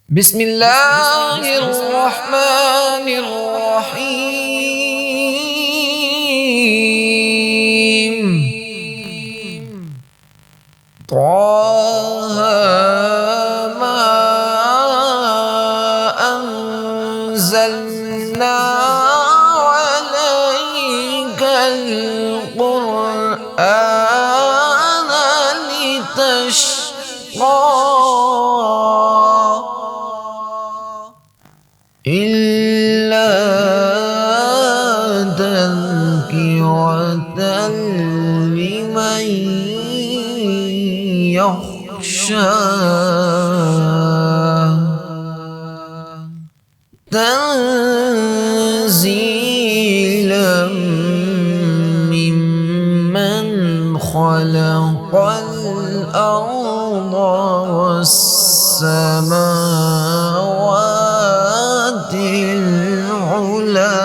بسم الله الرحمن الرحيم. طه ما أنزلنا عليك القرآن لتشقى إلا تذكرة لمن يخشى تنزيلا ممن خلق الأرض والسماوات العلى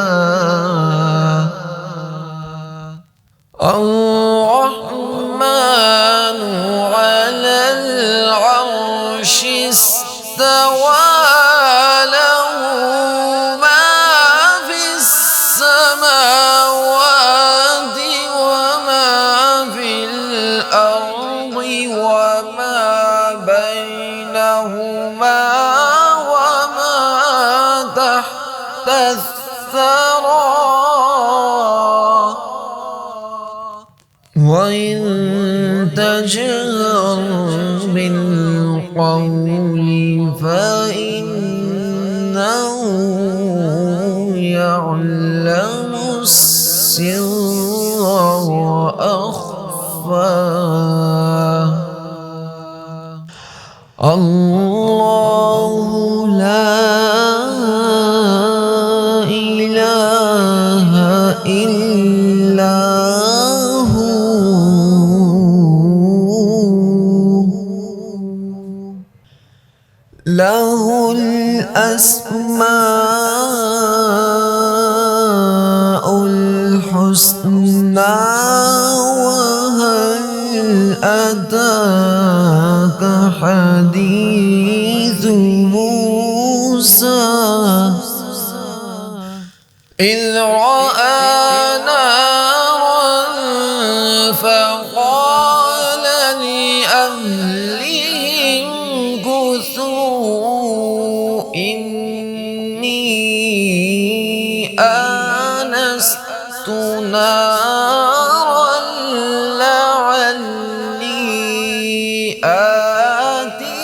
الرحمن على العرش استوى له ما في السماوات وما في الأرض وما بينهما وما تحت الثرى وإن تجهر بالقول فإنه يعلم السر وأخفى الله لا إله إلا له الأسماء الحسنى وهل أتاك حديث موسى إذ رأى نارا فقال لأهلهم كثوا إني آنست نارا لعلي آتيكم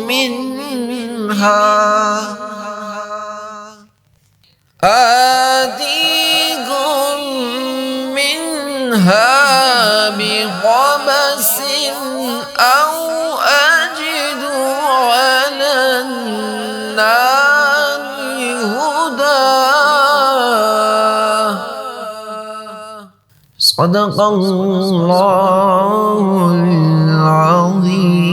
منها بقبس أو أجد على النار هدى. صدق الله العظيم.